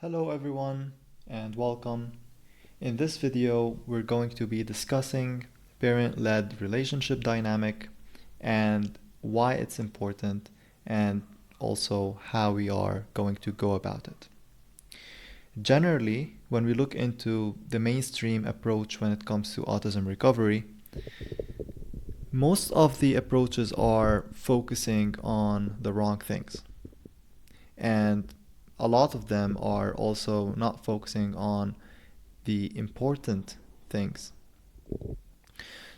Hello everyone and welcome. In this video, we're going to be discussing parent-led relationship dynamic and why it's important and also how we are going to go about it. Generally, when we look into the mainstream approach when it comes to autism recovery, most of the approaches are focusing on the wrong things. And a lot of them are also not focusing on the important things.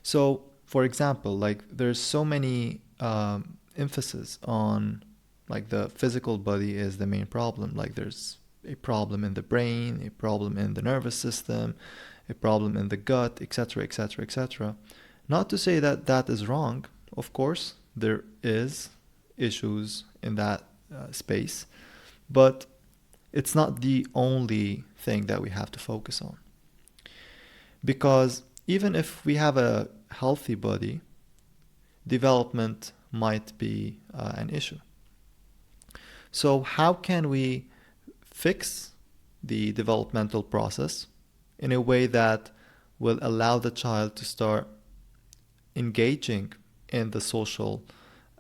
So, for example, there's so many emphasis on the physical body is the main problem. Like there's a problem in the brain, a problem in the nervous system, a problem in the gut, etc., etc., etc. Not to say that that is wrong. Of course, there is issues in that space, but it's not the only thing that we have to focus on. Because even if we have a healthy body, development might be an issue. So how can we fix the developmental process in a way that will allow the child to start engaging in the social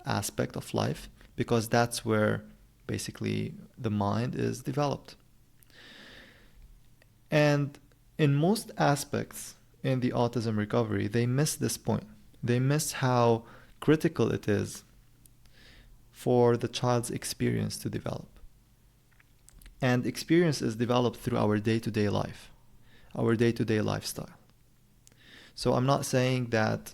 aspect of life? Because that's where basically the mind is developed. And in most aspects in the autism recovery, they miss this point. They miss how critical it is for the child's experience to develop. And experience is developed through our day-to-day life, our day-to-day lifestyle. So I'm not saying that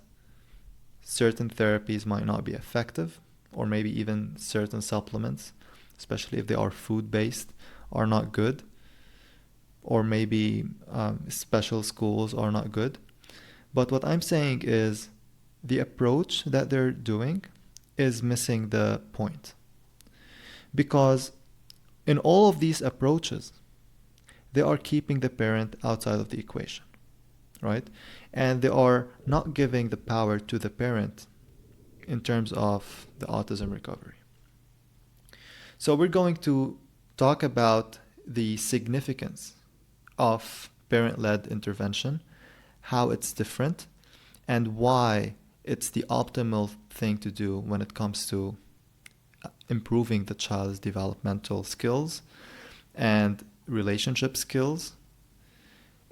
certain therapies might not be effective, or maybe even certain supplements, especially if they are food-based, are not good, or maybe special schools are not good. But what I'm saying is the approach that they're doing is missing the point. Because in all of these approaches, they are keeping the parent outside of the equation, right? And they are not giving the power to the parent in terms of the autism recovery. So we're going to talk about the significance of parent-led intervention, how it's different, and why it's the optimal thing to do when it comes to improving the child's developmental skills and relationship skills,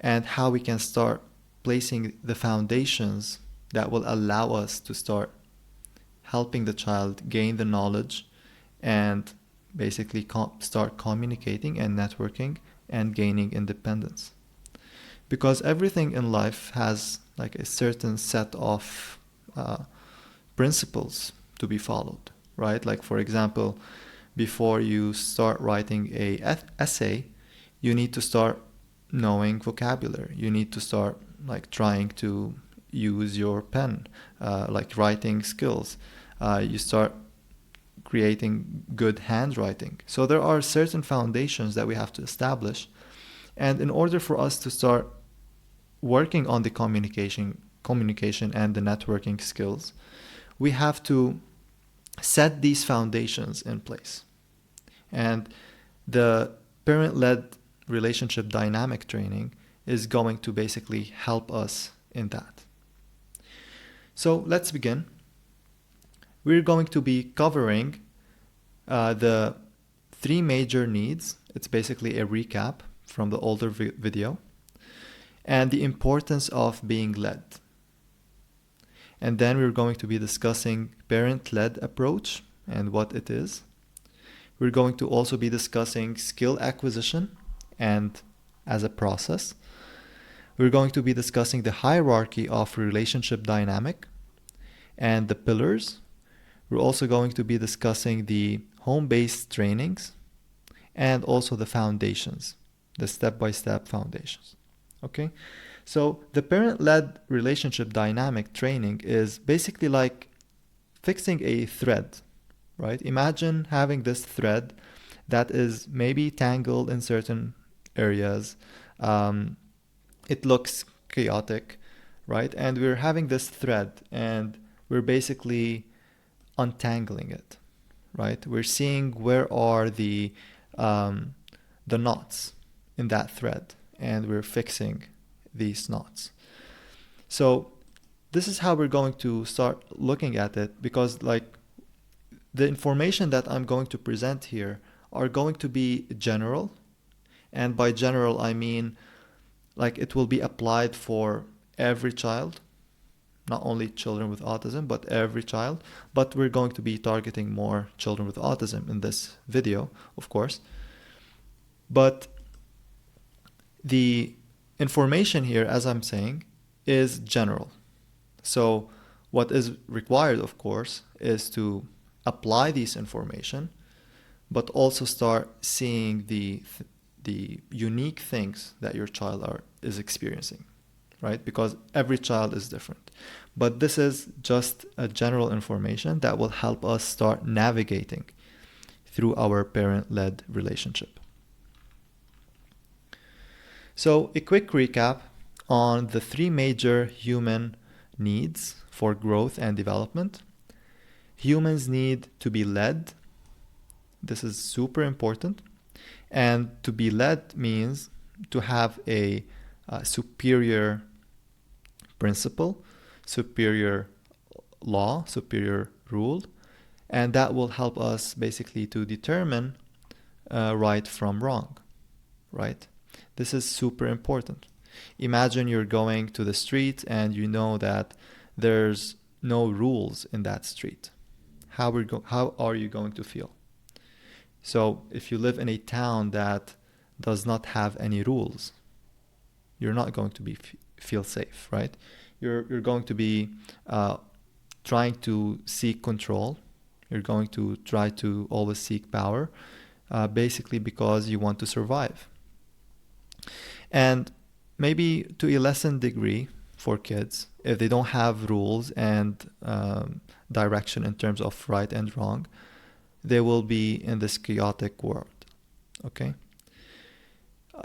and how we can start placing the foundations that will allow us to start helping the child gain the knowledge and basically start communicating and networking and gaining independence. Because everything in life has like a certain set of principles to be followed, right? Like for example, before you start writing a essay, you need to start knowing vocabulary. You need to start like trying to use your pen, like writing skills. You start creating good handwriting. So there are certain foundations that we have to establish. And in order for us to start working on the communication and the networking skills, we have to set these foundations in place. And the parent-led relationship dynamic training is going to basically help us in that. So let's begin. We're going to be covering the three major needs. It's basically a recap from the older video, and the importance of being led. And then we're going to be discussing parent-led approach and what it is. We're going to also be discussing skill acquisition and as a process. We're going to be discussing the hierarchy of relationship dynamic and the pillars. We're also going to be discussing the home-based trainings and also the foundations, the step-by-step foundations. Okay? So the parent-led relationship dynamic training is basically like fixing a thread, right? Imagine having this thread that is maybe tangled in certain areas. It looks chaotic, right? And we're having this thread and we're basically untangling it, right? We're seeing where are the the knots in that thread, and we're fixing these knots. So this is how we're going to start looking at it, because like the information that I'm going to present here are going to be general. And by general, I mean like it will be applied for every child, not only children with autism, but every child. But we're going to be targeting more children with autism in this video, of course. But the information here, as I'm saying, is general. So what is required, of course, is to apply this information, but also start seeing the unique things that your child is experiencing, right? Because every child is different. But this is just a general information that will help us start navigating through our parent-led relationship. So a quick recap on the 3 major human needs for growth and development. Humans need to be led. This is super important. And to be led means to have a superior principle, superior law, superior rule, and that will help us basically to determine right from wrong, right? This is super important. Imagine you're going to the street and you know that there's no rules in that street. How are you going to feel? So if you live in a town that does not have any rules, you're not going to feel safe, right? You're going to be trying to seek control. You're going to try to always seek power, basically because you want to survive. And maybe to a lessened degree for kids, if they don't have rules and direction in terms of right and wrong, they will be in this chaotic world, okay?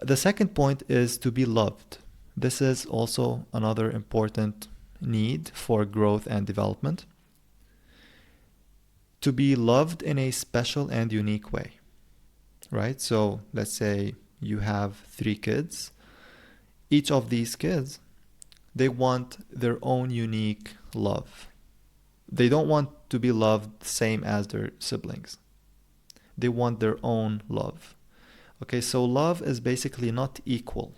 The second point is to be loved. This is also another important need for growth and development. To be loved in a special and unique way, right? So let's say you have 3 kids. Each of these kids, they want their own unique love. They don't want to be loved same as their siblings. They want their own love. Okay, so love is basically not equal,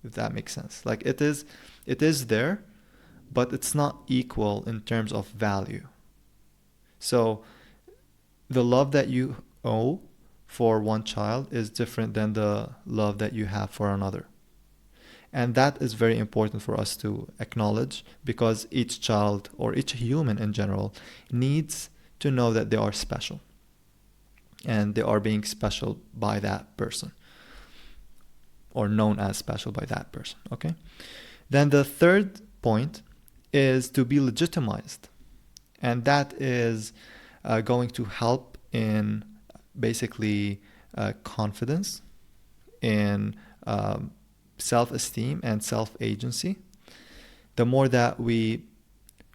if that makes sense. Like it is there, but it's not equal in terms of value. So the love that you owe for one child is different than the love that you have for another. And that is very important for us to acknowledge, because each child or each human in general needs to know that they are special and they are being special by that person, or known as special by that person, okay? Then the third point is to be legitimized. And that is going to help in basically confidence, in self-esteem and self-agency. The more that we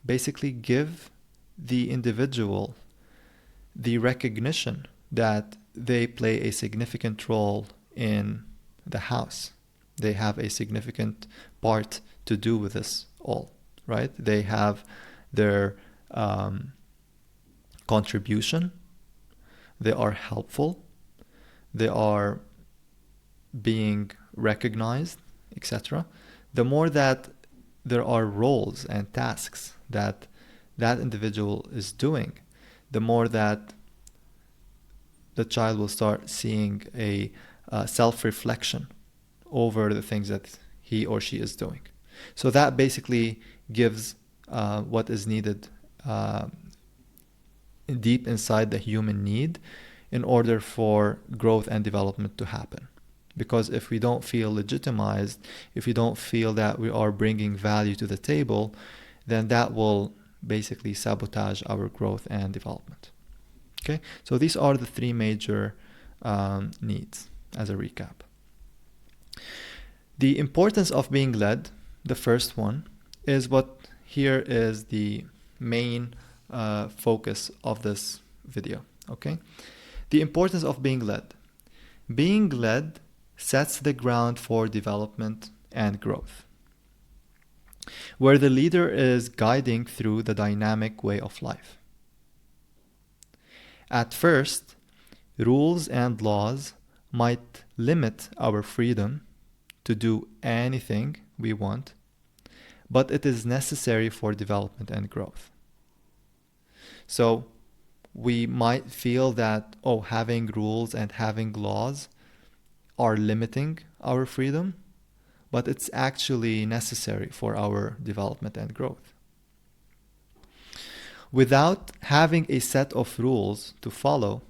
basically give the individual the recognition that they play a significant role in the house. They have a significant part to do with this all, right? They have their contribution. They are helpful. They are being recognized, etc. The more that there are roles and tasks that individual is doing, the more that the child will start seeing a self-reflection over the things that he or she is doing. So that basically gives what is needed deep inside the human need in order for growth and development to happen. Because if we don't feel legitimized, if we don't feel that we are bringing value to the table, then that will basically sabotage our growth and development. Okay, so these are the 3 major needs as a recap. The importance of being led, the first one, is what here is the main focus of this video. Okay, the importance of being led. Being led sets the ground for development and growth, where the leader is guiding through the dynamic way of life. At first, rules and laws might limit our freedom to do anything we want, but it is necessary for development and growth. So we might feel that, oh, having rules and having laws are limiting our freedom, but it's actually necessary for our development and growth. Without having a set of rules to follow,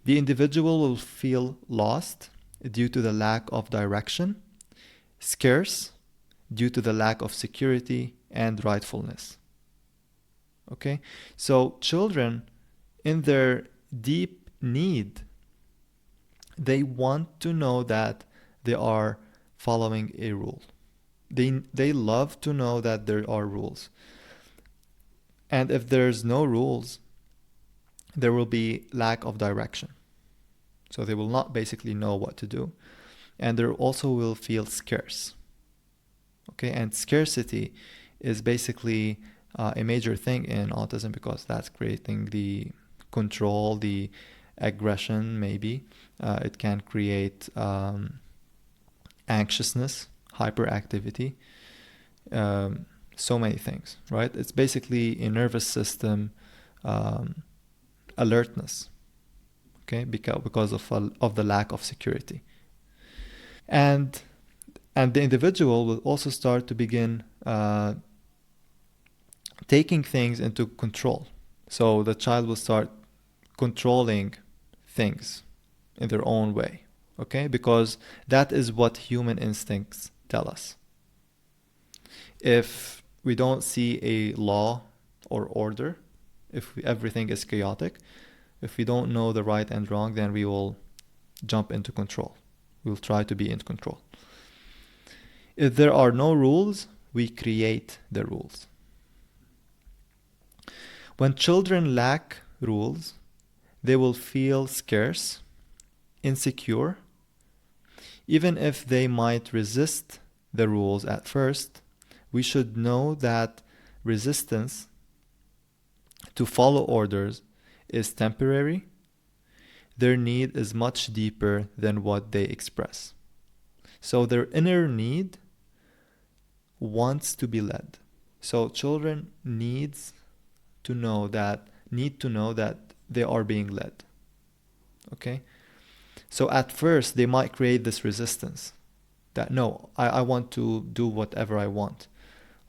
the individual will feel lost due to the lack of direction, scarce due to the lack of security and rightfulness. Okay? So children, in their deep need, they want to know that they are following a rule. They love to know that there are rules. And if there's no rules, there will be lack of direction. So they will not basically know what to do. And they also will feel scarce. Okay, and scarcity is basically a major thing in autism, because that's creating the control, the aggression, maybe. It can create anxiousness, hyperactivity, so many things, right? It's basically a nervous system alertness, okay, because of the lack of security. And the individual will also start to begin taking things into control. So the child will start controlling things in their own way, okay? Because that is what human instincts tell us. If we don't see a law or order, if everything is chaotic, if we don't know the right and wrong, then we will jump into control. We will try to be in control. If there are no rules, we create the rules. When children lack rules, they will feel scarce, insecure. Even if they might resist the rules at first, we should know that resistance to follow orders is temporary. Their need is much deeper than what they express. So their inner need wants to be led. So children need to know that they are being led. Okay? So at first they might create this resistance that no, I want to do whatever I want.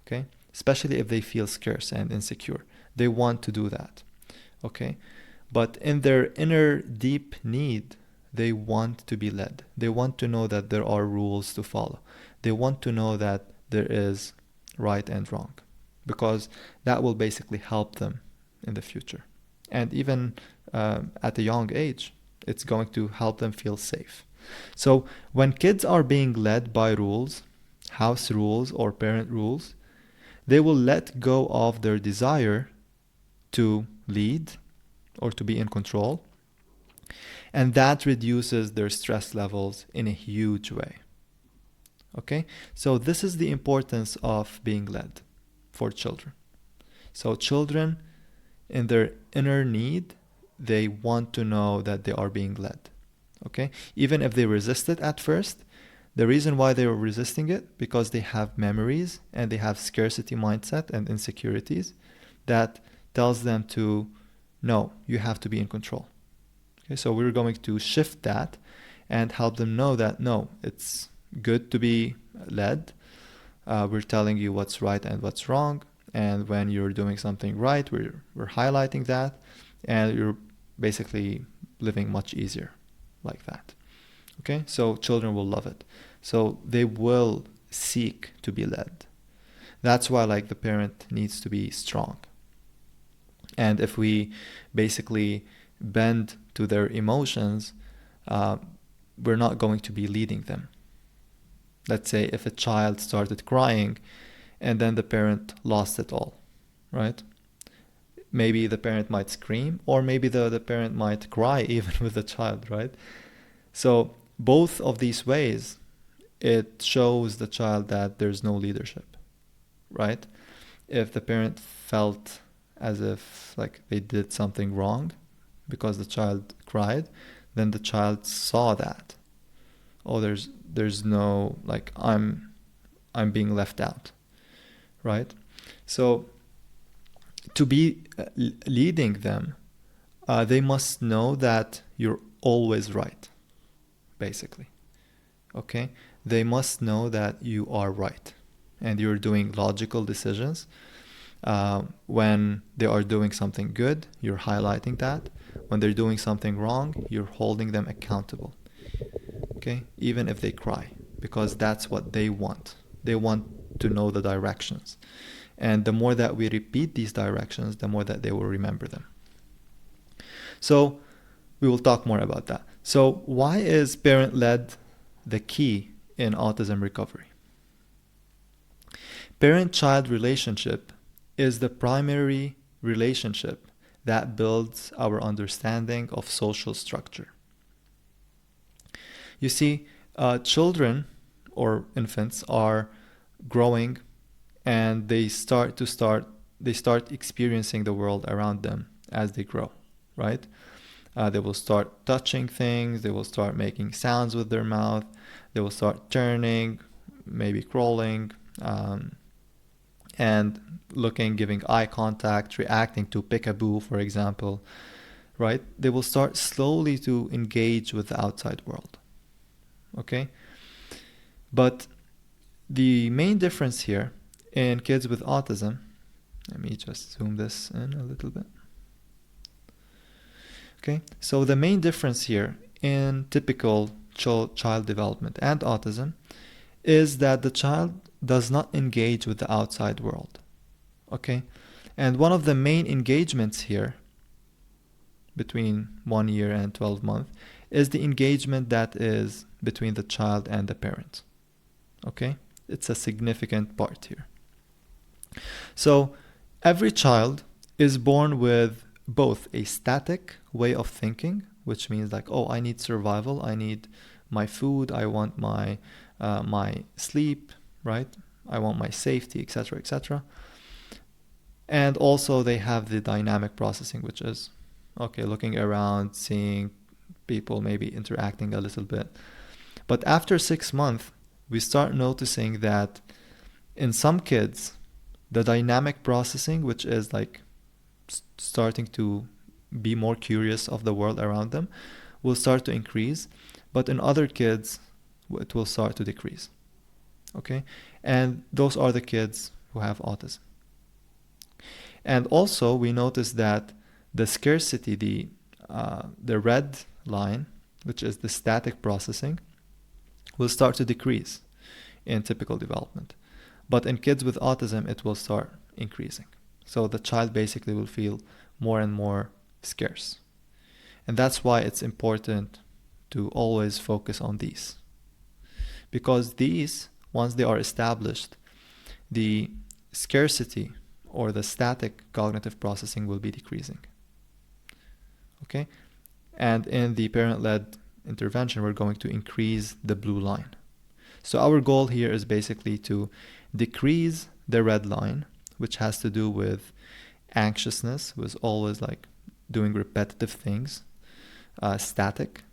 Okay? Especially if they feel scarce and insecure. They want to do that. Okay? But in their inner deep need, they want to be led. They want to know that there are rules to follow. They want to know that there is right and wrong, because that will basically help them in the future. And even at a young age, it's going to help them feel safe. So when kids are being led by rules, house rules or parent rules, they will let go of their desire to lead or to be in control. And that reduces their stress levels in a huge way. Okay? So this is the importance of being led for children. So children, in their inner need, they want to know that they are being led. Okay? Even if they resist it at first, the reason why they are resisting it, because they have memories and they have scarcity mindset and insecurities that tells them to, no, you have to be in control. Okay? So we're going to shift that and help them know that, no, it's good to be led. We're telling you what's right and what's wrong. And when you're doing something right, we're highlighting that. And you're basically living much easier like that. Okay? So children will love it. So they will seek to be led. That's why the parent needs to be strong. And if we basically bend to their emotions, we're not going to be leading them. Let's say if a child started crying and then the parent lost it all, right? Maybe the parent might scream, or maybe the parent might cry even with the child, right? So both of these ways, it shows the child that there's no leadership, right? If the parent felt as if like they did something wrong because the child cried, then the child saw that. Oh, there's no, like, I'm being left out, right? So to be leading them, they must know that you're always right, basically. Okay? They must know that you are right and you're doing logical decisions. When they are doing something good, you're highlighting that. When they're doing something wrong, you're holding them accountable. Okay? Even if they cry, because that's what they want. They want to know the directions. And the more that we repeat these directions, the more that they will remember them. So we will talk more about that. So why is parent-led the key in autism recovery? Parent-child relationship is the primary relationship that builds our understanding of social structure. You see, children or infants are growing and they start experiencing the world around them as they grow, right? They will start touching things, they will start making sounds with their mouth, they will start turning, maybe crawling, and looking, giving eye contact, reacting to peekaboo, for example, right? They will start slowly to engage with the outside world, okay? But the main difference here in kids with autism, let me just zoom this in a little bit. Okay, so the main difference here in typical child development and autism is that the child does not engage with the outside world. Okay, and one of the main engagements here between 1 year and 12 months is the engagement that is between the child and the parent. Okay, it's a significant part here. So every child is born with both a static way of thinking, which means like, oh, I need survival, I need my food, I want my sleep, right? I want my safety, etc., etc. And also they have the dynamic processing, which is, okay, looking around, seeing people, maybe interacting a little bit. But after 6 months, we start noticing that in some kids, the dynamic processing, which is like starting to be more curious of the world around them, will start to increase. But in other kids, it will start to decrease. Okay? And those are the kids who have autism. And also, we notice that the scarcity, the red line, which is the static processing, will start to decrease in typical development. But in kids with autism, it will start increasing. So the child basically will feel more and more scarce. And that's why it's important to always focus on these. Because these, once they are established, the scarcity or the static cognitive processing will be decreasing. Okay? And in the parent-led intervention, we're going to increase the blue line. So our goal here is basically to decrease the red line, which has to do with anxiousness, was always like doing repetitive things, static,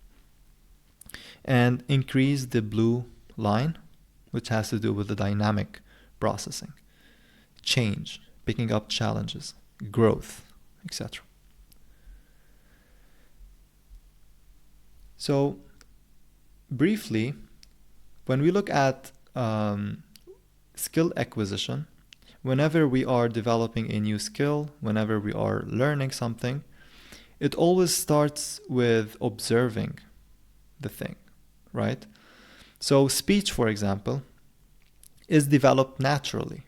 and increase the blue line, which has to do with the dynamic processing, change, picking up challenges, growth, etc. So briefly, when we look at skill acquisition, whenever we are developing a new skill, whenever we are learning something, it always starts with observing the thing, right? So speech, for example, is developed naturally.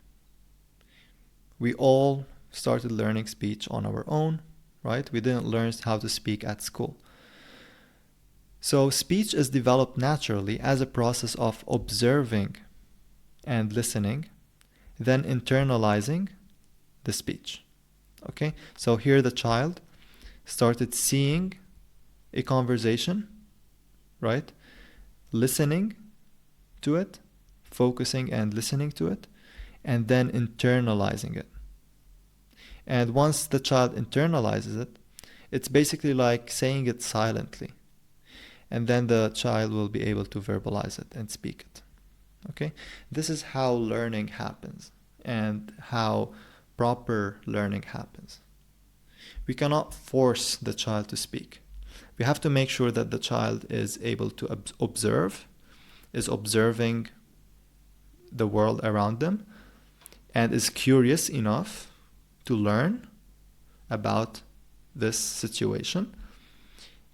We all started learning speech on our own, right? We didn't learn how to speak at school. So speech is developed naturally as a process of observing and listening, then internalizing the speech. Okay? So here the child started seeing a conversation, right? Listening to it, focusing and listening to it, and then internalizing it. And once the child internalizes it, it's basically like saying it silently. And then the child will be able to verbalize it and speak it. Okay? This is how learning happens and how proper learning happens. We cannot force the child to speak. We have to make sure that the child is able to observe, is observing the world around them, and is curious enough to learn about this situation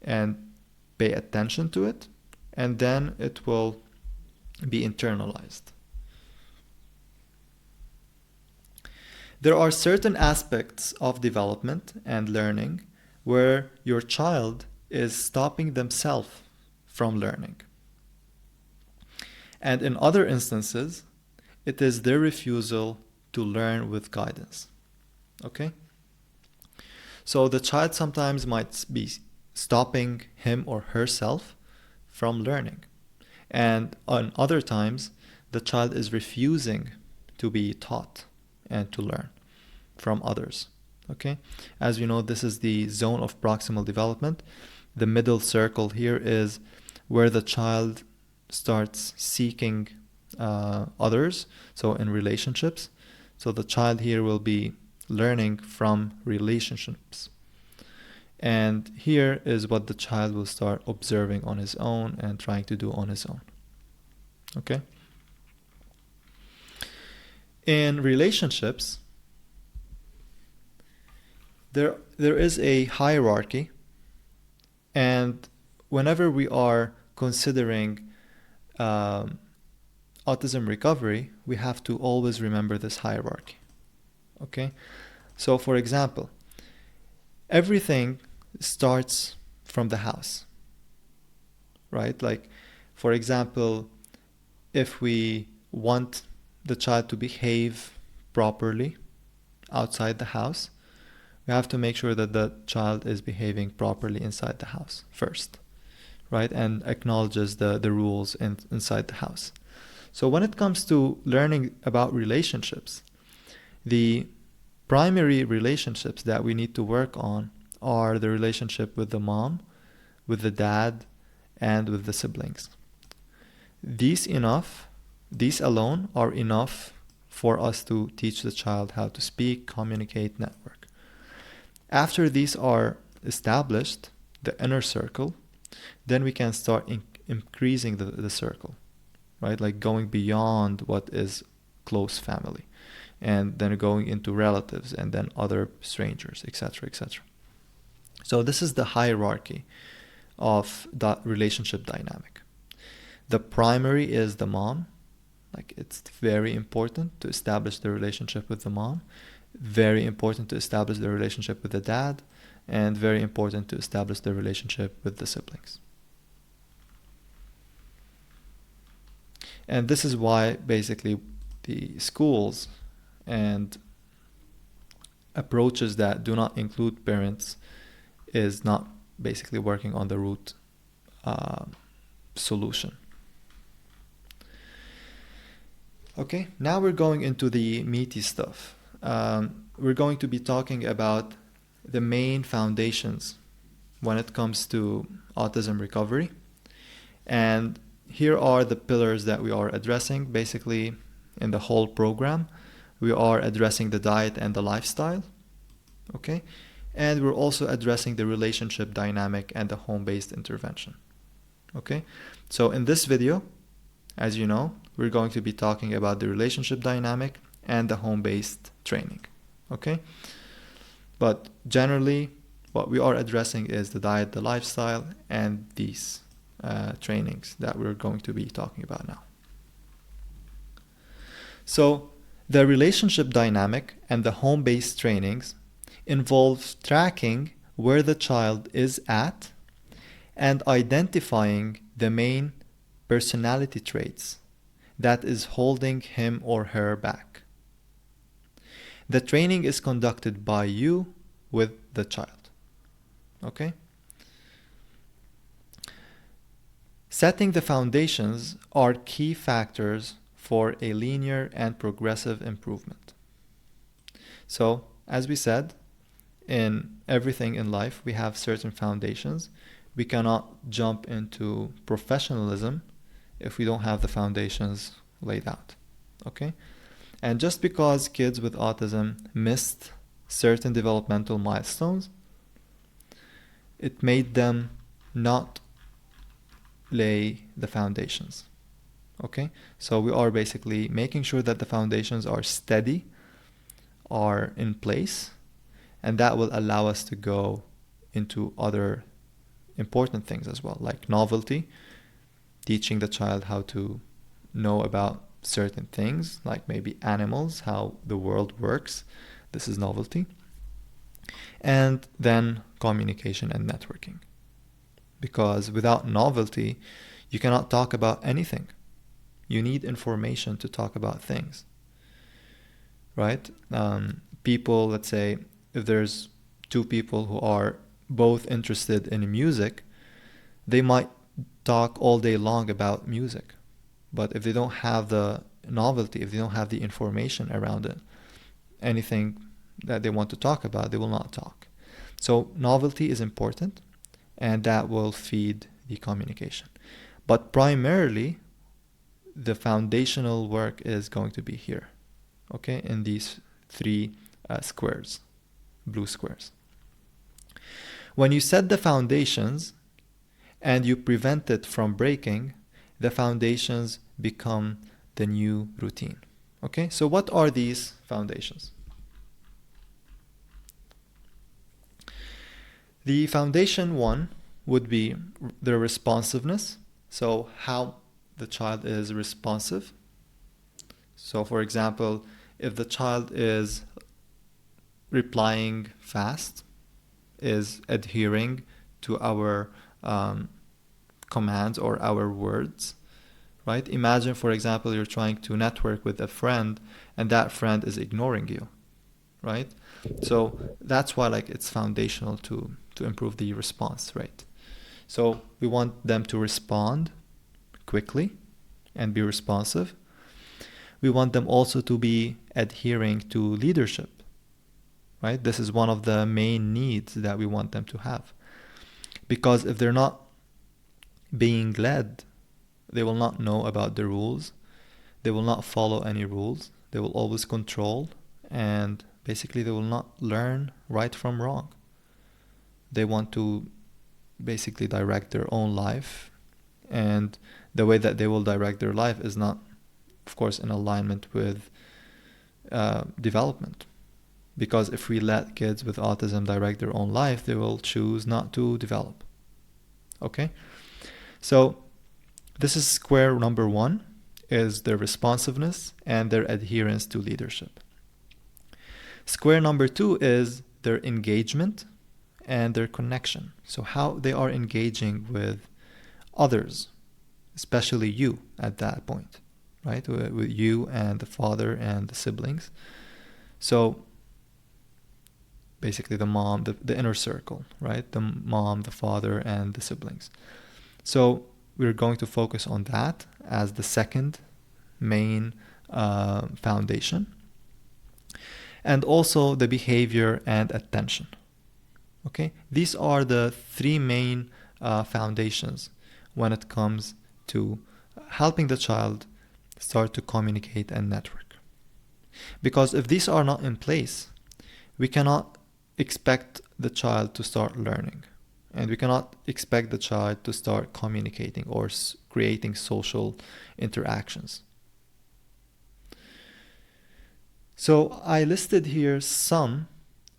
and pay attention to it, and then it will be internalized. There are certain aspects of development and learning where your child is stopping themselves from learning. And in other instances, it is their refusal to learn with guidance. Okay? So the child sometimes might be stopping him or herself from learning. And on other times, the child is refusing to be taught and to learn from others. Okay? As you know, this is the zone of proximal development. The middle circle here is where the child starts seeking others, so in relationships. So the child here will be learning from relationships. And here is what the child will start observing on his own and trying to do on his own. Okay? In relationships, there is a hierarchy, and whenever we are considering autism recovery, we have to always remember this hierarchy. Okay? So for example, everything starts from the house, right? Like, for example, if we want the child to behave properly outside the house, we have to make sure that the child is behaving properly inside the house first, right? And acknowledges the rules inside the house. So when it comes to learning about relationships, the primary relationships that we need to work on are the relationship with the mom, with the dad, and with the siblings. These alone are enough for us to teach the child how to speak, communicate, network. After these are established, the inner circle, then we can start increasing the circle, right? Like going beyond what is close family, and then going into relatives, and then other strangers, etc., etc. So this is the hierarchy of the relationship dynamic. The primary is the mom. Like, it's very important to establish the relationship with the mom, very important to establish the relationship with the dad, and very important to establish the relationship with the siblings. And this is why basically the schools and approaches that do not include parents is not basically working on the root solution. Okay, now we're going into the meaty stuff. We're going to be talking about the main foundations when it comes to autism recovery. And here are the pillars that we are addressing. Basically, in the whole program, we are addressing the diet and the lifestyle. Okay? And we're also addressing the relationship dynamic and the home-based intervention. Okay? So in this video, as you know, we're going to be talking about the relationship dynamic and the home-based training. Okay? But generally, what we are addressing is the diet, the lifestyle, and these trainings that we're going to be talking about now. So the relationship dynamic and the home-based trainings involves tracking where the child is at and identifying the main personality traits that is holding him or her back. The training is conducted by you with the child. Okay? setting the foundations are key factors for a linear and progressive improvement. So, as we said, in everything in life, we have certain foundations. We cannot jump into professionalism if we don't have the foundations laid out. Okay? And just because kids with autism missed certain developmental milestones, it made them not lay the foundations. Okay? So we are basically making sure that the foundations are steady, are in place, and that will allow us to go into other important things as well, like novelty, teaching the child how to know about certain things, like maybe animals, how the world works. This is novelty. And then communication and networking. Because without novelty, you cannot talk about anything. You need information to talk about things, right? People, let's say, if there's two people who are both interested in music, they might talk all day long about music. But if they don't have the novelty, if they don't have the information around it, anything that they want to talk about, they will not talk. So novelty is important, and that will feed the communication. But primarily, the foundational work is going to be here, okay, in these three squares, blue squares. When you set the foundations and you prevent it from breaking, the foundations become the new routine. Okay, so what are these foundations? The foundation one would be the responsiveness. So how the child is responsive. So for example, if the child is replying fast, is adhering to our commands or our words, right? Imagine, for example, you're trying to network with a friend and that friend is ignoring you, right? So that's why it's foundational to improve the response rate. So we want them to respond quickly and be responsive. We want them also to be adhering to leadership, right? This is one of the main needs that we want them to have. Because if they're not being led, they will not know about the rules. They will not follow any rules. They will always control, and basically they will not learn right from wrong. They want to basically direct their own life, and the way that they will direct their life is not, of course, in alignment with development. Because if we let kids with autism direct their own life, they will choose not to develop. Okay? So this is square number one, is their responsiveness and their adherence to leadership. Square number two is their engagement and their connection. So how they are engaging with others, especially you at that point, right? With you and the father and the siblings. So basically the mom, the inner circle, right? The mom, the father, and the siblings. So we're going to focus on that as the second main foundation. And also the behavior and attention. Okay? These are the three main foundations when it comes to helping the child start to communicate and network. Because if these are not in place, we cannot expect the child to start learning. And we cannot expect the child to start communicating or creating social interactions. So I listed here some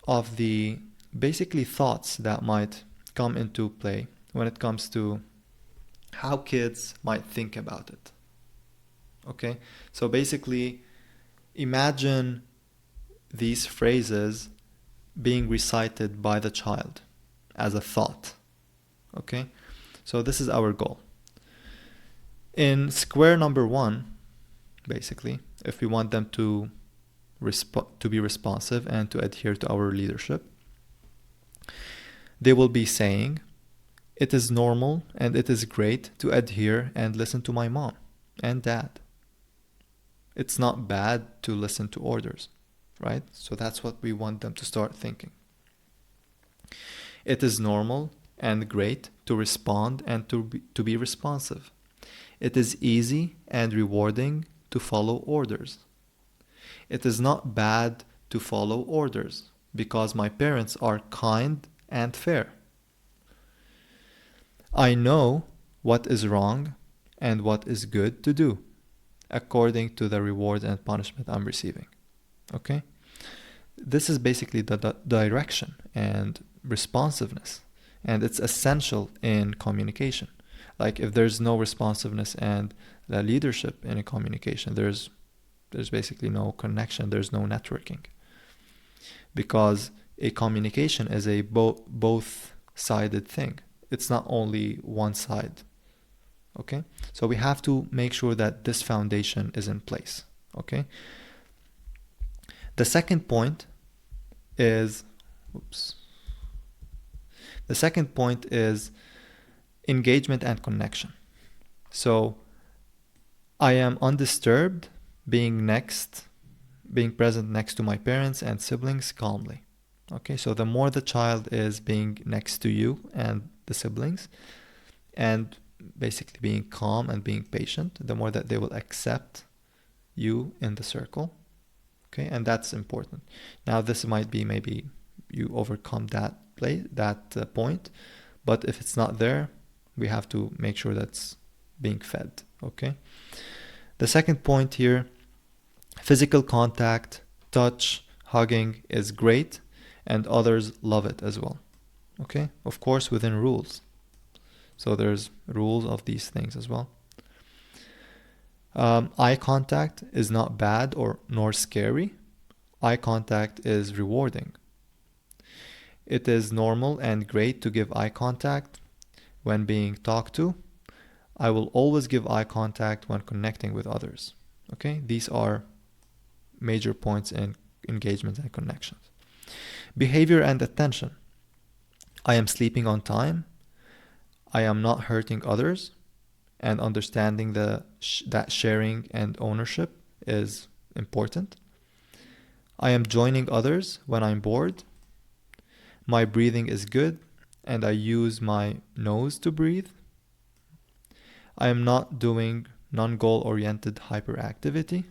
of the basically thoughts that might come into play when it comes to how kids might think about it. Okay? So basically, imagine these phrases being recited by the child as a thought. Okay? So this is our goal. In square number one, basically, if we want them to be responsive and to adhere to our leadership, they will be saying, It is normal and it is great to adhere and listen to my mom and dad. It's not bad to listen to orders, right? So that's what we want them to start thinking. It is normal and great to respond and to be responsive. It is easy and rewarding to follow orders. It is not bad to follow orders because my parents are kind and fair. I know what is wrong and what is good to do according to the reward and punishment I'm receiving. Okay? This is basically the direction and responsiveness, and it's essential in communication. Like if there's no responsiveness and the leadership in a communication, there's basically no connection, there's no networking. Because a communication is a both-sided thing. It's not only one side. Okay? So we have to make sure that this foundation is in place. Okay? The second point is engagement and connection. So I am undisturbed being present next to my parents and siblings calmly. Okay, so the more the child is being next to you and the siblings and basically being calm and being patient, the more that they will accept you in the circle. Okay, and that's important. Now this might be maybe you overcome that point, but if it's not there, we have to make sure that's being fed. Okay. The second point here, physical contact, touch, hugging is great, and others love it as well. Okay, of course within rules. So there's rules of these things as well. Eye contact is not bad nor scary. Eye contact is rewarding. It is normal and great to give eye contact when being talked to. I will always give eye contact when connecting with others. Okay, these are major points in engagement and connections. Behavior and attention. I am sleeping on time. I am not hurting others. And understanding that sharing and ownership is important. I am joining others when I'm bored. My breathing is good and I use my nose to breathe. I am not doing non-goal oriented hyperactivity.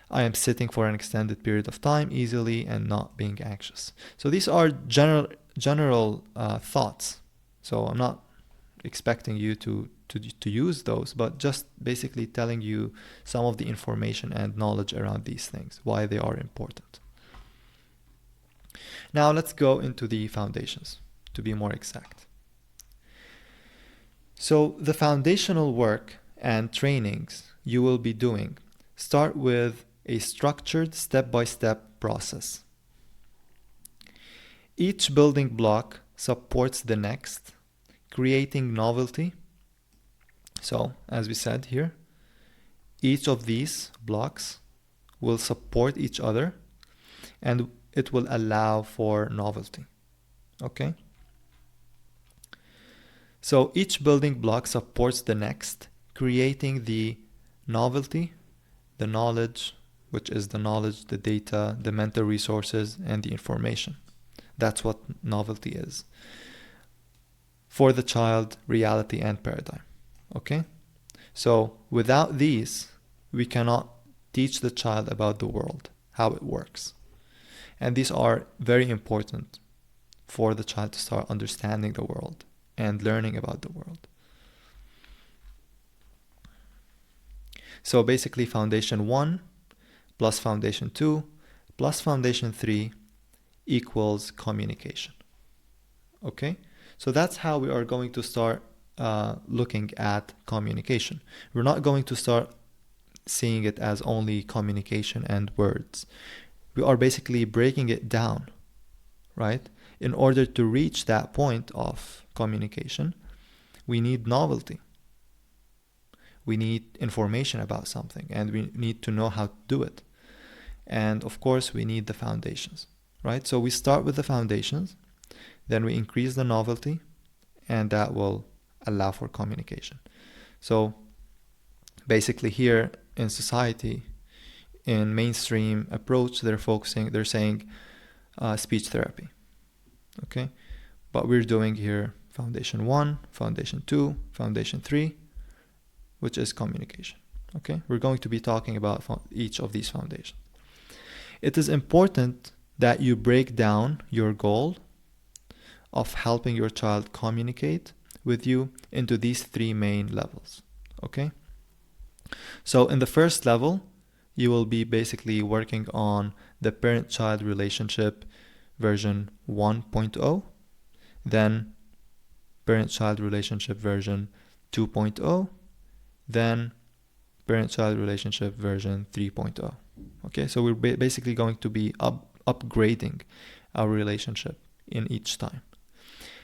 I am sitting for an extended period of time easily and not being anxious. So these are general thoughts. So I'm not expecting you to use those, but just basically telling you some of the information and knowledge around these things, why they are important. Now let's go into the foundations, to be more exact. So the foundational work and trainings you will be doing start with a structured step-by-step process. Each building block supports the next, creating novelty. So, as we said here, each of these blocks will support each other and it will allow for novelty. Okay? So each building block supports the next, creating the novelty, the knowledge, which is the knowledge, the data, the mental resources, and the information. That's what novelty is. For the child, reality and paradigm. Okay? So without these, we cannot teach the child about the world, how it works. And these are very important for the child to start understanding the world and learning about the world. So basically foundation 1 plus foundation 2 plus foundation 3 equals communication. Okay? So that's how we are going to start looking at communication. We're not going to start seeing it as only communication and words. We are basically breaking it down, right? In order to reach that point of communication, we need novelty. We need information about something, and we need to know how to do it. And of course, we need the foundations, right? So we start with the foundations, then we increase the novelty, and that will allow for communication. So basically here in society, in mainstream approach, they're saying speech therapy. Okay, but we're doing here foundation 1, foundation 2, foundation 3, which is communication. Okay, we're going to be talking about each of these foundations. It is important that you break down your goal of helping your child communicate with you into these 3 main levels. Okay, so in the first level, you will be basically working on the parent-child relationship version 1.0, then parent-child relationship version 2.0, then parent-child relationship version 3.0. Okay, so we're basically going to be upgrading our relationship in each time.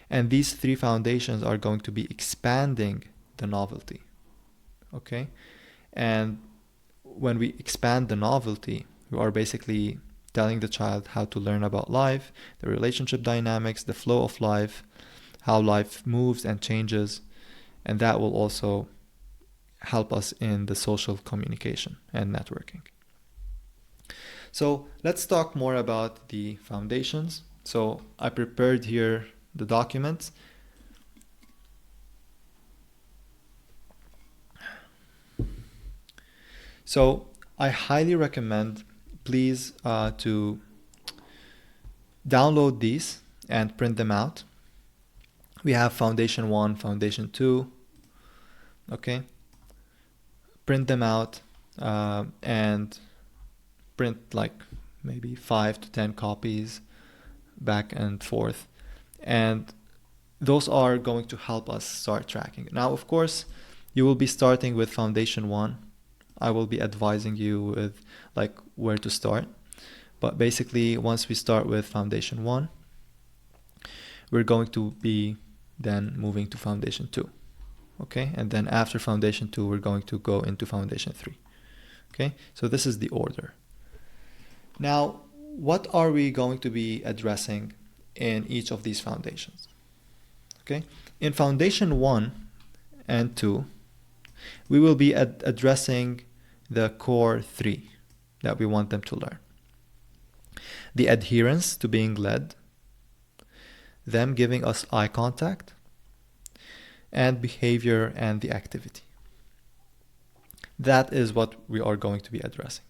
And these 3 foundations are going to be expanding the novelty. Okay, and when we expand the novelty, we are basically telling the child how to learn about life, the relationship dynamics, the flow of life, how life moves and changes, and that will also help us in the social communication and networking. So let's talk more about the foundations. So I prepared here the documents. So I highly recommend, please, to download these and print them out. We have foundation 1, foundation 2. Okay, print them out and print like maybe 5 to 10 copies back and forth, and those are going to help us start tracking. Now, of course, you will be starting with foundation 1. I will be advising you with like where to start, but basically once we start with foundation 1, we're going to be then moving to foundation 2. Okay, and then after foundation 2, we're going to go into foundation 3. Okay, so this is the order. Now, what are we going to be addressing in each of these foundations? Okay, in foundation 1 and 2, we will be addressing the core 3 that we want them to learn. The adherence to being led, them giving us eye contact, and behavior and the activity. That is what we are going to be addressing.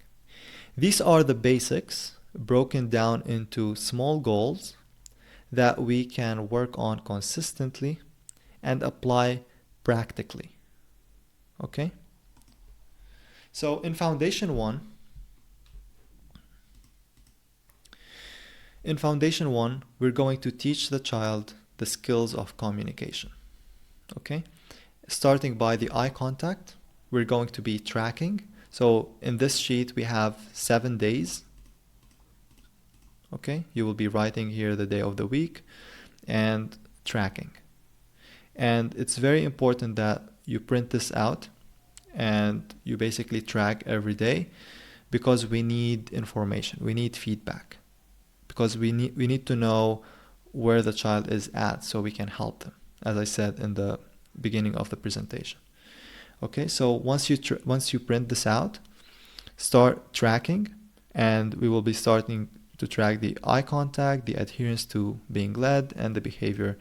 These are the basics broken down into small goals that we can work on consistently and apply practically. Okay? So in foundation 1, we're going to teach the child the skills of communication. Okay? Starting by the eye contact, we're going to be tracking. So in this sheet, we have 7 days. Okay? You will be writing here the day of the week and tracking. And it's very important that you print this out and you basically track every day, because we need information, we need feedback, because we need to know where the child is at so we can help them, as I said in the beginning of the presentation. Okay, so once you print this out, start tracking, and we will be starting to track the eye contact, the adherence to being led, and the behavior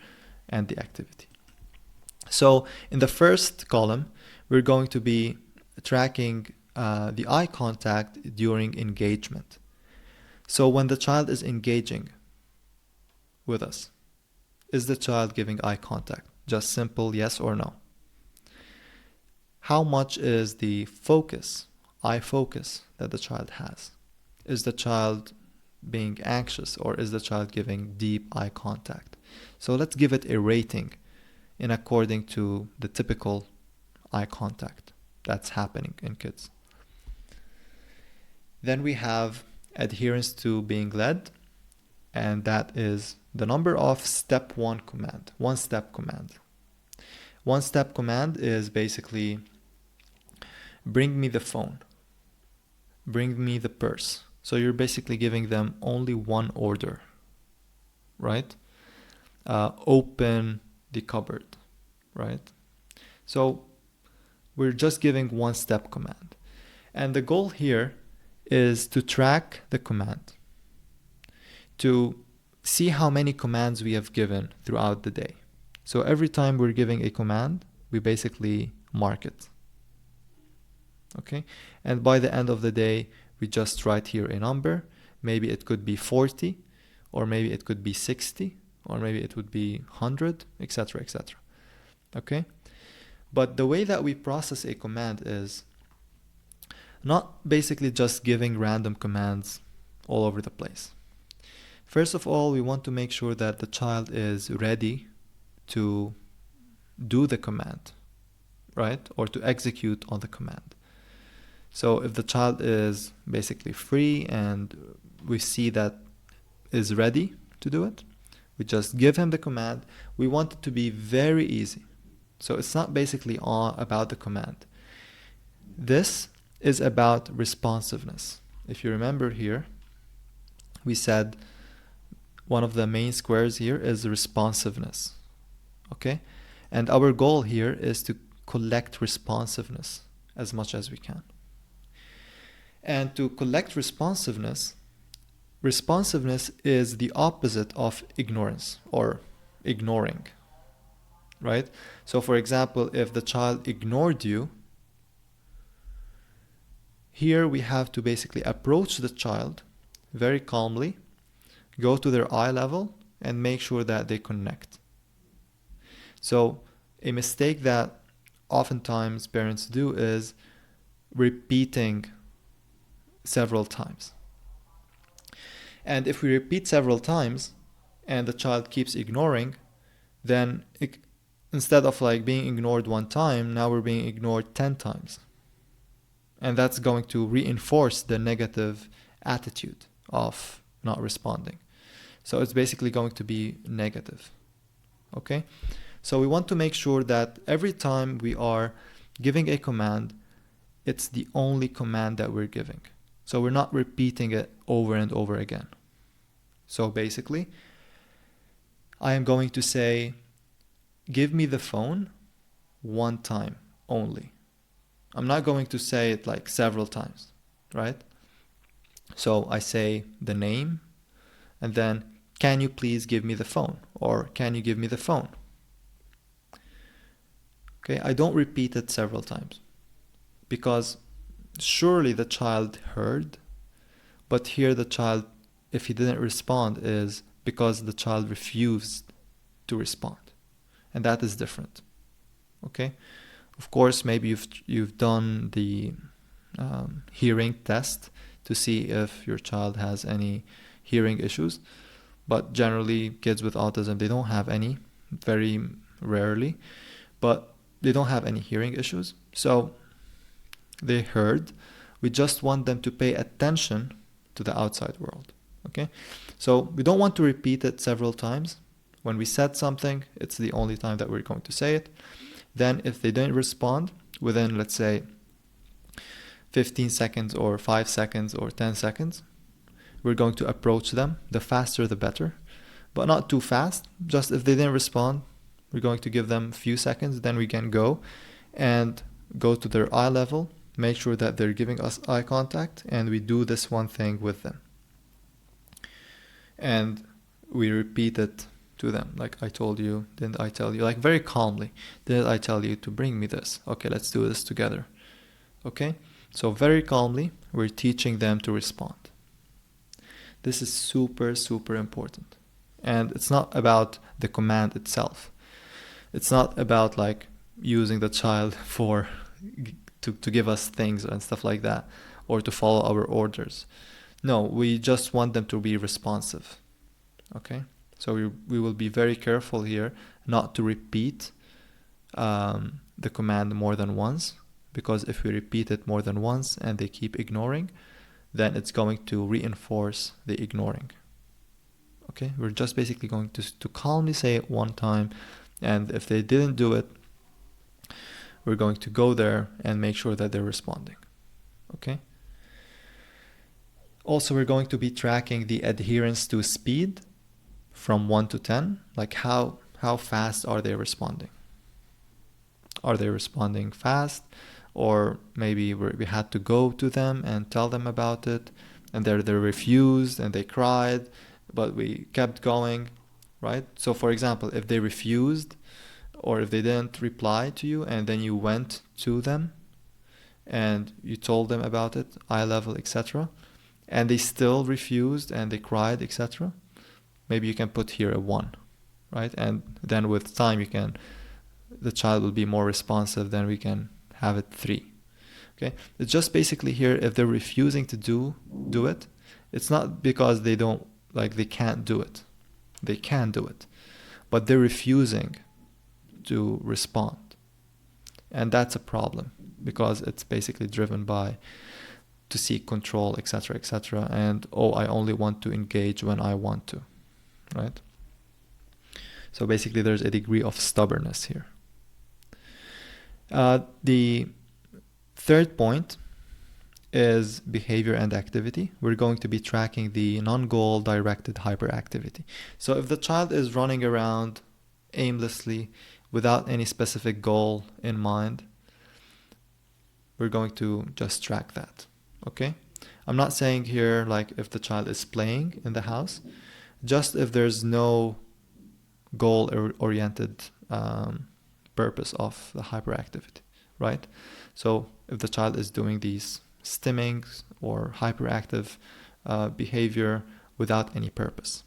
and the activity. So in the first column, we're going to be tracking the eye contact during engagement. So when the child is engaging with us, is the child giving eye contact? Just simple yes or no. How much is the focus, eye focus, that the child has? Is the child being anxious, or is the child giving deep eye contact? So let's give it a rating in according to the typical eye contact that's happening in kids. Then we have adherence to being led, and that is the number of step 1 command, one-step command. One-step command is basically bring me the phone, bring me the purse. So you're basically giving them only one order, right? Open the cupboard, right? So we're just giving one step command. And the goal here is to track the command, to see how many commands we have given throughout the day. So every time we're giving a command, we basically mark it. Okay? And by the end of the day, we just write here a number. Maybe it could be 40, or maybe it could be 60, or maybe it would be 100, etc., etc. Okay? But the way that we process a command is not basically just giving random commands all over the place. First of all, we want to make sure that the child is ready to do the command, right? Or to execute on the command. So if the child is basically free and we see that is ready to do it, we just give him the command. We want it to be very easy. So it's not basically all about the command. This is about responsiveness. If you remember here, we said one of the main squares here is responsiveness. Okay? And our goal here is to collect responsiveness as much as we can. And to collect responsiveness is the opposite of ignorance or ignoring, right? So for example, if the child ignored you, here we have to basically approach the child very calmly, go to their eye level, and make sure that they connect. So a mistake that oftentimes parents do is repeating several times. And if we repeat several times and the child keeps ignoring, then instead of like being ignored one time, now we're being ignored 10 times. And that's going to reinforce the negative attitude of not responding. So it's basically going to be negative. Okay? So we want to make sure that every time we are giving a command, it's the only command that we're giving. So we're not repeating it over and over again. So basically, I am going to say, give me the phone one time only. I'm not going to say it like several times, right? So I say the name, and then, can you please give me the phone? Or can you give me the phone? Okay, I don't repeat it several times because surely the child heard, but here the child, if he didn't respond, is because the child refused to respond. And that is different. Okay? Of course, maybe you've done the hearing test to see if your child has any hearing issues. But generally, kids with autism, they don't have any, very rarely, but they don't have any hearing issues. So they heard. We just want them to pay attention to the outside world. Okay? So we don't want to repeat it several times. When we said something, it's the only time that we're going to say it. Then if they didn't respond within, let's say, 15 seconds or 5 seconds or 10 seconds, we're going to approach them. The faster, the better. But not too fast. Just if they didn't respond, we're going to give them a few seconds. Then we can go and go to their eye level, make sure that they're giving us eye contact, and we do this one thing with them. And we repeat it to them, like I told you, didn't I tell you, like very calmly, did I tell you to bring me this? Okay, let's do this together. Okay, so very calmly, we're teaching them to respond. This is super, super important. And it's not about the command itself. It's not about like using the child for to give us things and stuff like that, or to follow our orders. No, we just want them to be responsive. Okay? So we will be very careful here not to repeat the command more than once, because if we repeat it more than once and they keep ignoring, then it's going to reinforce the ignoring. Okay? We're just basically going to calmly say it one time, and if they didn't do it, we're going to go there and make sure that they're responding. Okay? Also, we're going to be tracking the adherence to speed from 1 to 10, like how how fast are they responding? Are they responding fast? Or maybe we had to go to them and tell them about it, and they refused and they cried, but we kept going, right? So for example, if they refused or if they didn't reply to you and then you went to them and you told them about it, eye level, etc., and they still refused and they cried, etc., maybe you can put here a 1, right? And then with time the child will be more responsive, then we can have it 3. Okay, it's just basically here, if they're refusing to do it, it's not because they can't do it. They can do it, but they're refusing to respond, and that's a problem because it's basically driven by to seek control, etc., etc., and I only want to engage when I want to, right? So basically there's a degree of stubbornness here. The third point is behavior and activity. We're going to be tracking the non-goal directed hyperactivity. So if the child is running around aimlessly without any specific goal in mind, we're going to just track that. Okay? I'm not saying here like if the child is playing in the house, just if there's no goal-oriented purpose of the hyperactivity, right? So if the child is doing these stimmings or hyperactive behavior without any purpose.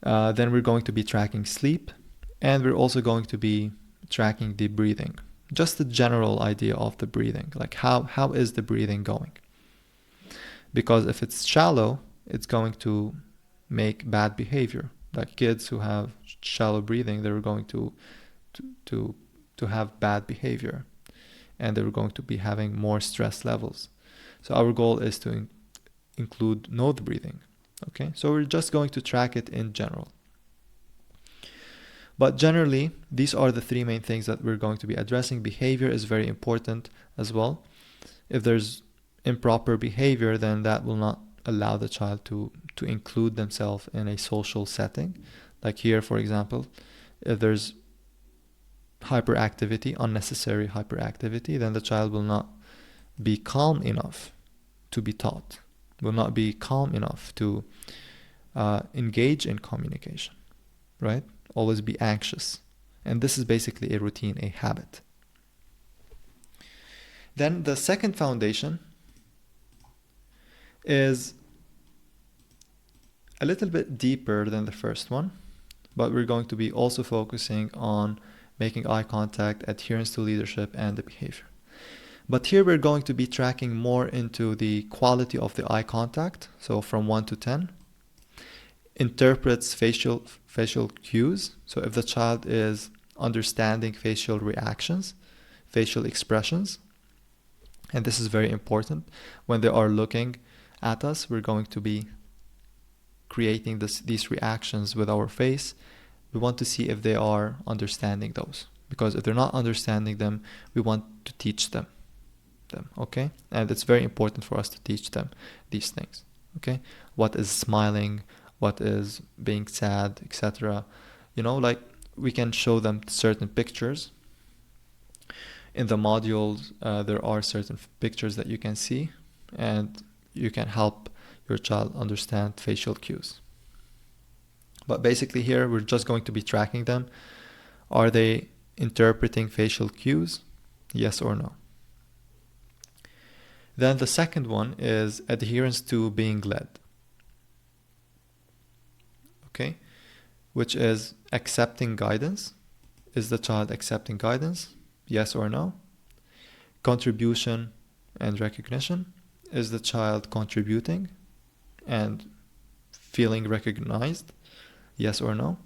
Then we're going to be tracking sleep, and we're also going to be tracking the breathing. Just the general idea of the breathing, like how is the breathing going? Because if it's shallow, it's going to make bad behavior. Like kids who have shallow breathing, they're going to have bad behavior, and they're going to be having more stress levels. So our goal is to include nose breathing. Okay, so we're just going to track it in general. But generally, these are the 3 main things that we're going to be addressing. Behavior is very important as well. If there's improper behavior, then that will not allow the child to include themselves in a social setting. Like here, for example, if there's hyperactivity, unnecessary hyperactivity, then the child will not be calm enough to be taught, will not be calm enough to engage in communication, right? Always be anxious. And this is basically a routine, a habit. Then the second foundation is a little bit deeper than the first one, but we're going to be also focusing on making eye contact, adherence to leadership, and the behavior. But here we're going to be tracking more into the quality of the eye contact, so from 1 to 10. Interprets facial cues, so if the child is understanding facial reactions, facial expressions, and this is very important. When they are looking at us, we're going to be creating these reactions with our face. We want to see if they are understanding those, because if they're not understanding them, we want to teach them, okay? And it's very important for us to teach them these things, okay? What is smiling, what is being sad, etc. Like we can show them certain pictures. In the modules, there are certain pictures that you can see, and you can help your child understand facial cues. But basically here, we're just going to be tracking them. Are they interpreting facial cues? Yes or no? Then the second one is adherence to being led. Okay? Which is accepting guidance. Is the child accepting guidance? Yes or no? Contribution and recognition. Is the child contributing and feeling recognized? Yes or no?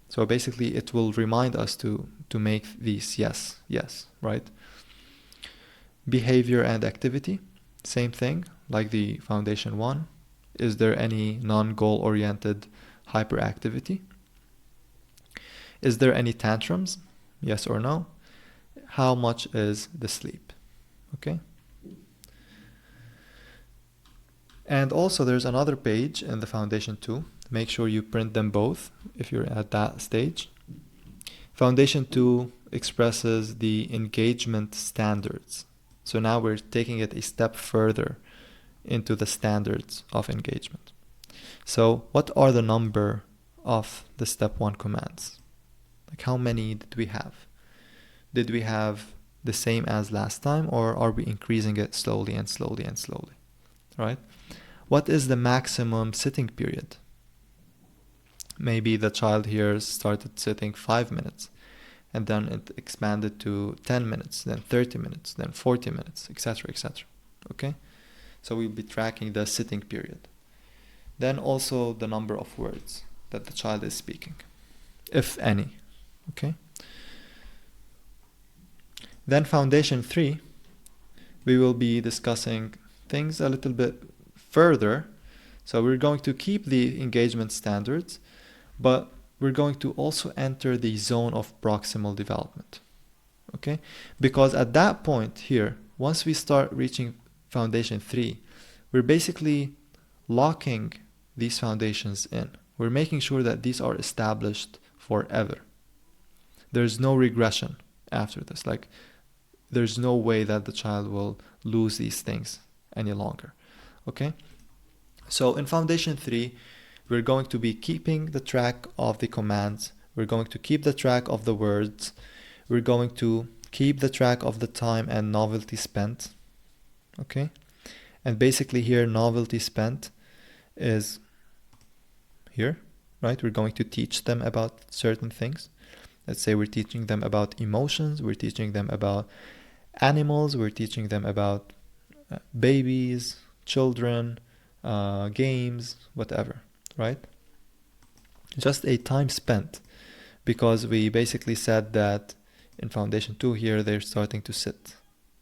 So basically it will remind us to make these yes, right? Behavior and activity, same thing, like the foundation one. Is there any non-goal oriented hyperactivity? Is there any tantrums? Yes or no? How much is the sleep? Okay. And also there's another page in the foundation 2, make sure you print them both if you're at that stage. Foundation 2 expresses the engagement standards. So now we're taking it a step further into the standards of engagement. So what are the number of the step 1 commands? Like, how many did we have? Did we have the same as last time, or are we increasing it slowly and slowly and slowly? Right? What is the maximum sitting period? Maybe the child here started sitting 5 minutes, and then it expanded to 10 minutes, then 30 minutes, then 40 minutes, etc., etc. Okay? So we'll be tracking the sitting period. Then also the number of words that the child is speaking, if any. Okay? Then foundation 3, we will be discussing things a little bit further. So we're going to keep the engagement standards, but we're going to also enter the zone of proximal development. Okay? Because at that point here, once we start reaching foundation 3, we're basically locking these foundations in. We're making sure that these are established forever. There's no regression after this. Like, there's no way that the child will lose these things any longer. Okay? So in foundation 3, we're going to be keeping the track of the commands. We're going to keep the track of the words. We're going to keep the track of the time and novelty spent. Okay? And basically here, novelty spent is here, right? We're going to teach them about certain things. Let's say we're teaching them about emotions. We're teaching them about animals. We're teaching them about babies, children, games, whatever, right? Just a time spent, because we basically said that in foundation 2 here, they're starting to sit,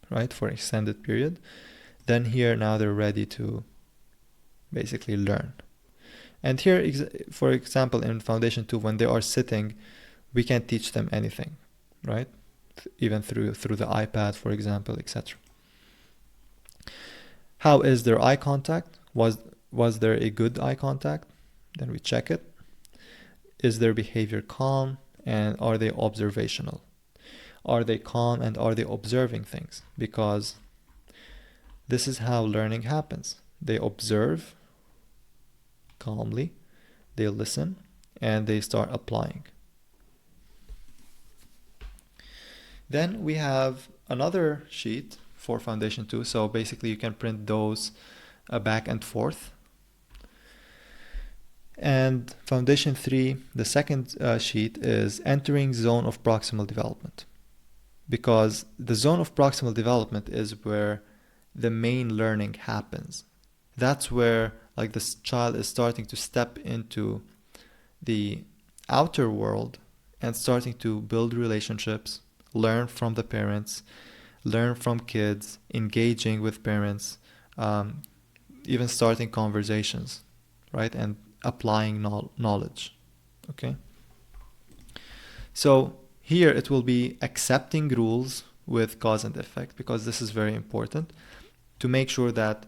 right, for an extended period. Then here, now they're ready to basically learn. And here, for example, in foundation 2, when they are sitting, we can't teach them anything, right? Even through the iPad, for example, etc. How is their eye contact? Was there a good eye contact? Then we check it. Is their behavior calm, and are they observational? Are they calm and are they observing things? Because this is how learning happens. They observe calmly, they listen, and they start applying. Then we have another sheet for foundation 2. So basically you can print those back and forth. And foundation 3, the second sheet, is entering zone of proximal development. Because the zone of proximal development is where the main learning happens. That's where, like, this child is starting to step into the outer world and starting to build relationships, learn from the parents, learn from kids, engaging with parents, even starting conversations, right? And applying knowledge. Okay? So here it will be accepting rules with cause and effect, because this is very important to make sure that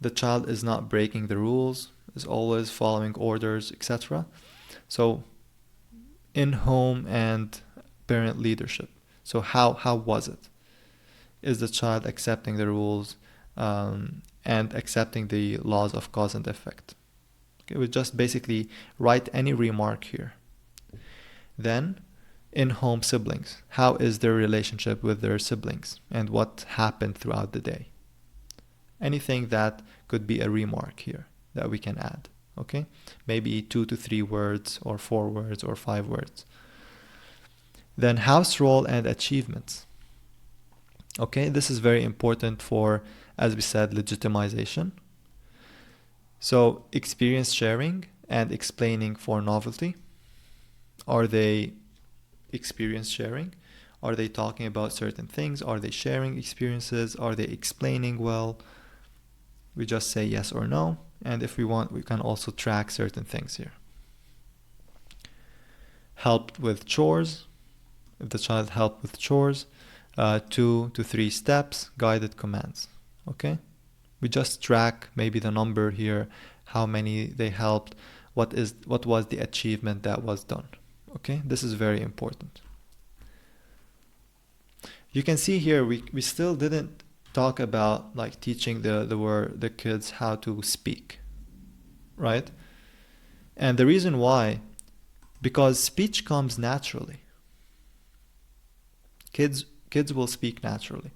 the child is not breaking the rules, is always following orders, etc. So in home and parent leadership. So how was it? Is the child accepting the rules and accepting the laws of cause and effect? Okay, we just basically write any remark here. Then in-home siblings. How is their relationship with their siblings and what happened throughout the day? Anything that could be a remark here that we can add. Okay? Maybe 2 to 3 words or 4 words or 5 words. Then house role and achievements. Okay, this is very important for, as we said, legitimization. So experience sharing and explaining for novelty. Are they experience sharing? Are they talking about certain things? Are they sharing experiences? Are they explaining well? We just say yes or no. And if we want, we can also track certain things here. Helped with chores. If the child helped with chores, 2 to 3 steps, guided commands. Okay? We just track maybe the number here, how many they helped, what was the achievement that was done. Okay, this is very important. You can see here we still didn't talk about like teaching the kids how to speak, right? And the reason why, because speech comes naturally. Kids will speak naturally.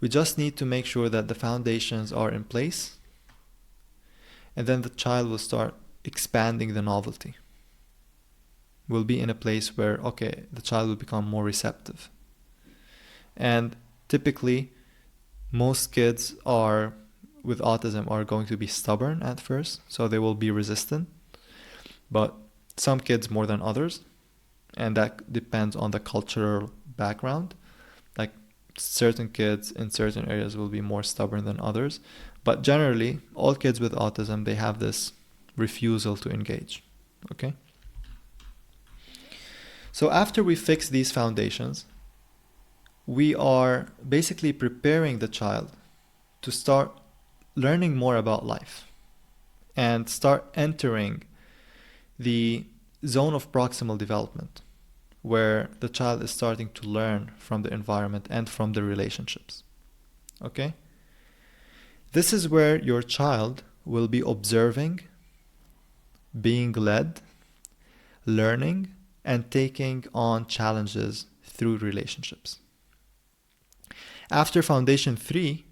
We just need to make sure that the foundations are in place, and then the child will start expanding the novelty. We'll be in a place where, okay, the child will become more receptive. And typically, most kids with autism are going to be stubborn at first, so they will be resistant. But some kids more than others, and that depends on the cultural background. Like certain kids in certain areas will be more stubborn than others. But generally, all kids with autism, they have this refusal to engage. Okay? So after we fix these foundations, we are basically preparing the child to start learning more about life and start entering the zone of proximal development, where the child is starting to learn from the environment and from the relationships. Okay? This is where your child will be observing, being led, learning, and taking on challenges through relationships. After Foundation 3,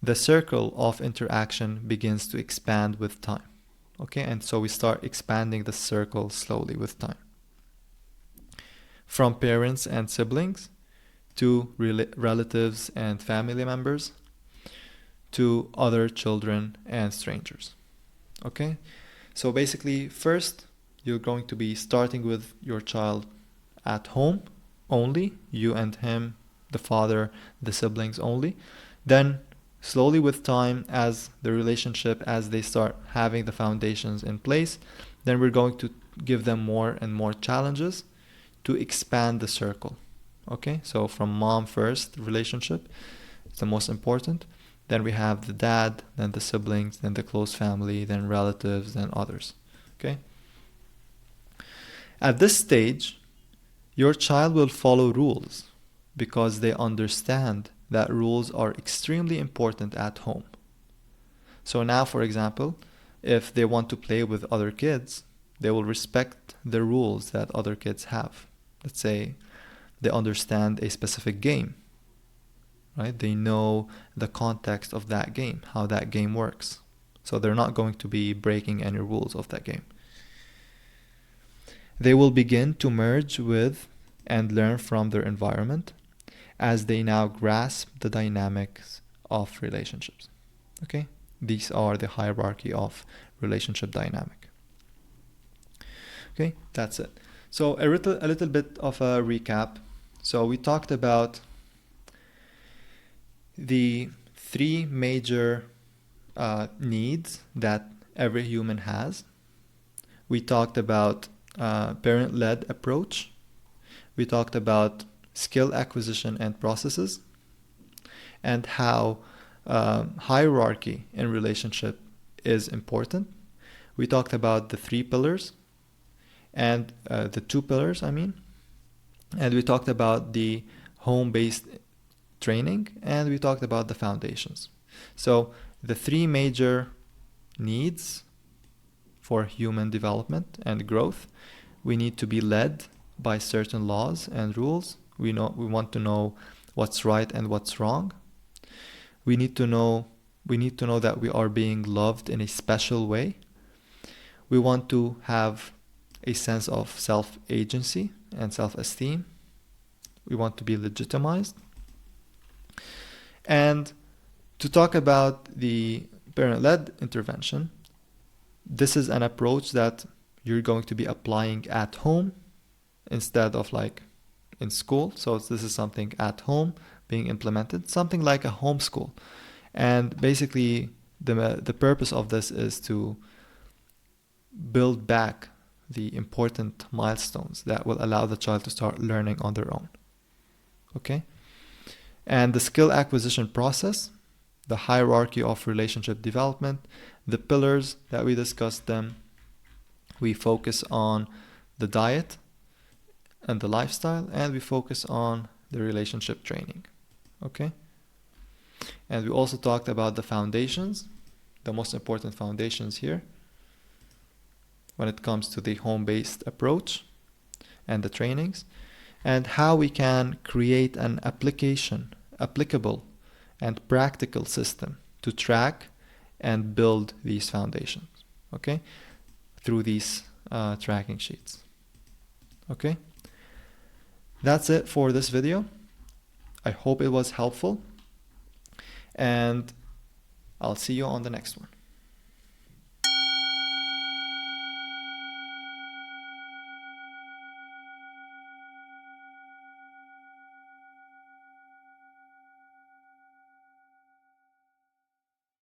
the circle of interaction begins to expand with time. Okay, and so we start expanding the circle slowly with time. From parents and siblings to relatives and family members to other children and strangers. Okay, so basically first you're going to be starting with your child at home only, you and him, the father, the siblings only. Then slowly with time, as the relationship, as they start having the foundations in place, then we're going to give them more and more challenges to expand the circle. Okay, so from mom first, relationship is the most important. Then we have the dad, then the siblings, then the close family, then relatives, then others. Okay. At this stage, your child will follow rules because they understand that rules are extremely important at home. So now, for example, if they want to play with other kids, they will respect the rules that other kids have. Let's say they understand a specific game, right? They know the context of that game, how that game works. So they're not going to be breaking any rules of that game. They will begin to merge with and learn from their environment as they now grasp the dynamics of relationships. Okay? These are the hierarchy of relationship dynamic. Okay, that's it. So a little bit of a recap. So we talked about the three major needs that every human has. We talked about parent-led approach. We talked about skill acquisition and processes, and how hierarchy in relationship is important. We talked about the three pillars and the two pillars, and we talked about the home-based training, and we talked about the foundations. So the three major needs for human development and growth: we need to be led by certain laws and rules. We want to know what's right and what's wrong. We need to know that we are being loved in a special way. We want to have a sense of self-agency and self-esteem. We want to be legitimized. And to talk about the parent-led intervention, this is an approach that you're going to be applying at home instead of like in school. So this is something at home being implemented, something like a homeschool. And basically the purpose of this is to build back the important milestones that will allow the child to start learning on their own. Okay? And the skill acquisition process, the hierarchy of relationship development, the pillars that we discussed them, we focus on the diet and the lifestyle, and we focus on the relationship training. Okay? And we also talked about the foundations, the most important foundations here when it comes to the home-based approach and the trainings, and how we can create an applicable and practical system to track and build these foundations, okay, through these tracking sheets. Okay, that's it for this video. I hope it was helpful, and I'll see you on the next one.